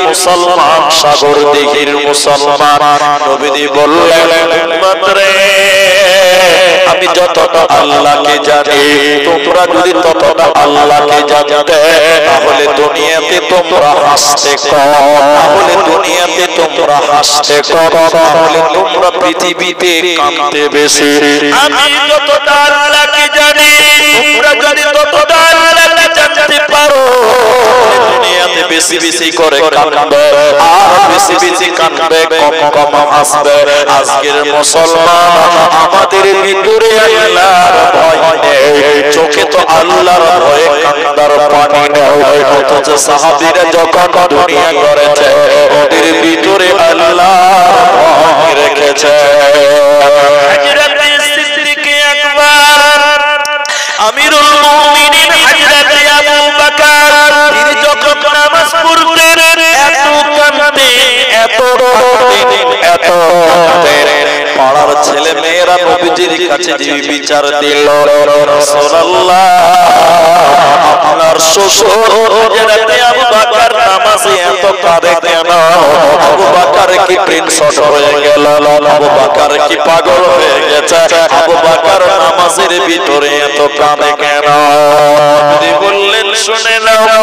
মুসলমান সাগর দিঘির মুসলমান নবীজি বললেন উম্মত রে আমি যতটা আল্লাহকে জানি তোমরা যদি ততটা আল্লাহকে জানতে তাহলে দুনিয়াতে তোমরা হাসতে কম, তাহলে দুনিয়াতে তোমরা হাসতে কম, তাহলে তোমরা পৃথিবীতে কাঁদতে বেশি। আমি যতটা আল্লাহকে জানি তোমরা যদি ততটা আল্লাহকে জানতে পারো দুনিয়াতে বেশি বেশি করে কাঁদবে আর বেশি বেশি কাঁদবে কম কম হাসবে। আজকের মুসলমান আমাদের ভিতরে আল্লাহর ভয় নেই, চোখে তো আল্লাহর ভয়ে কান্দার পানি নেই, অথচ সাহাবীরা যখন দুনিয়া করেছে ওদের ভিতরে আল্লাহর ভয় রেখেছে। হযরত সিদ্দিক আকবর আমিরুল মুমিনিন হযরত আবু বকর তিনি যখন নামাজ পড়তেন এত কাঁদতেন এত কাঁদতেন এত কাঁদতেন পাড়ার ছেলে মেয়েরা নবীজির কাছে যে বিচার দিল রাসূলুল্লাহ আপনার শ্বশুর হযরত আবু বকর নামাজে এত কাঁদে কেন? আবু বকর কি প্রিন্স হয়ে গেল? আবু বকর কি পাগল হয়ে গেছে? আবু বকর নামাজের ভিতরে এত কাঁদে কেন? নবী বললেন শুনে নাও